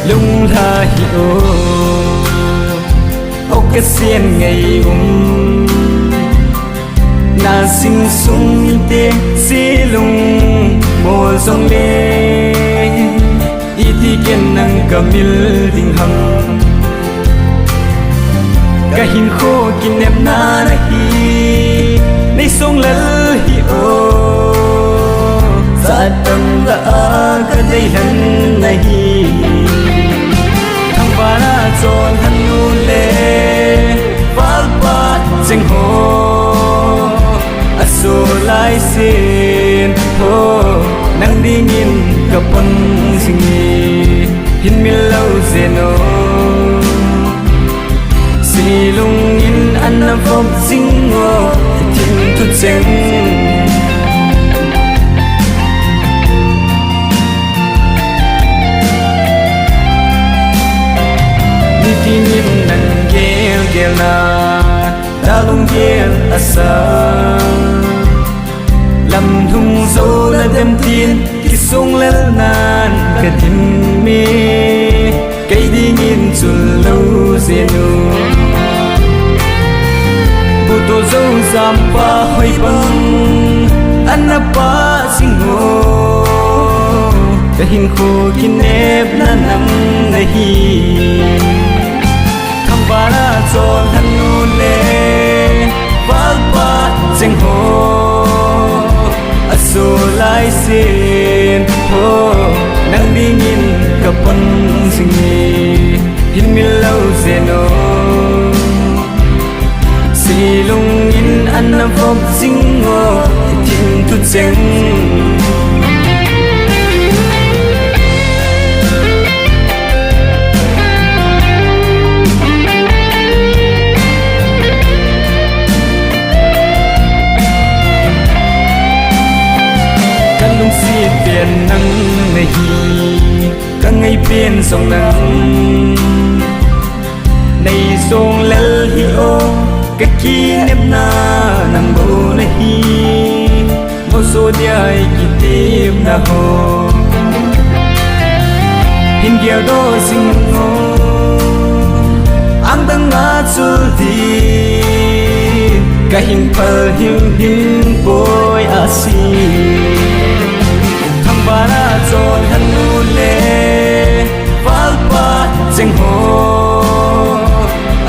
lung la hi o cái xiên ngày na sinh sung te si lung mô song le y thi ken nang kamil ding hang ka hin kho kin nem na na hi nei song lal hi o sa tam la ka dei han na hi thang ba na chon han nu le wal pa cheng ho aso lai sin ho nang ding in kapon singi hin mil lo zeno si lung in an vop zingo tin tu cheng ni tin in nan gel gel na da lung gel asa lam thung dâu là đêm tiên khi sông lên nan cả tim mê cây đi nhìn chun lâu zenu bu tô dâu giảm pa hơi băng anh pa sinh ngô cái hình khô kinh nếp na nắng nahi tham ba na chọn han nu le vác pa cheng ho aso lai sin ho nang ding in kapon singi hin mil lo zeno si lung in an vop zingo tin tu cheng si tiền nắng này các ngày biển sông nắng này sông lel hi o cái kia nếp na nang bầu này một số đời kỳ tim na ho hình kia đó sinh ngô ang tang ngã chul đi cái hình phật hình bôi asi ba na chọn han nu le wal pa cheng ho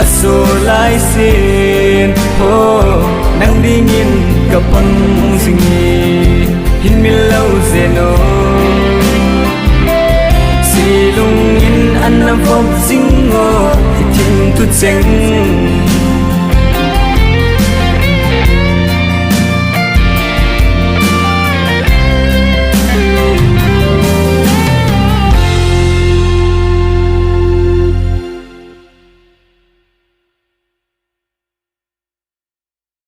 aso lai sin ho nang ding in kapon singi hin mil lo zeno si lung in an vop zingo tin tu cheng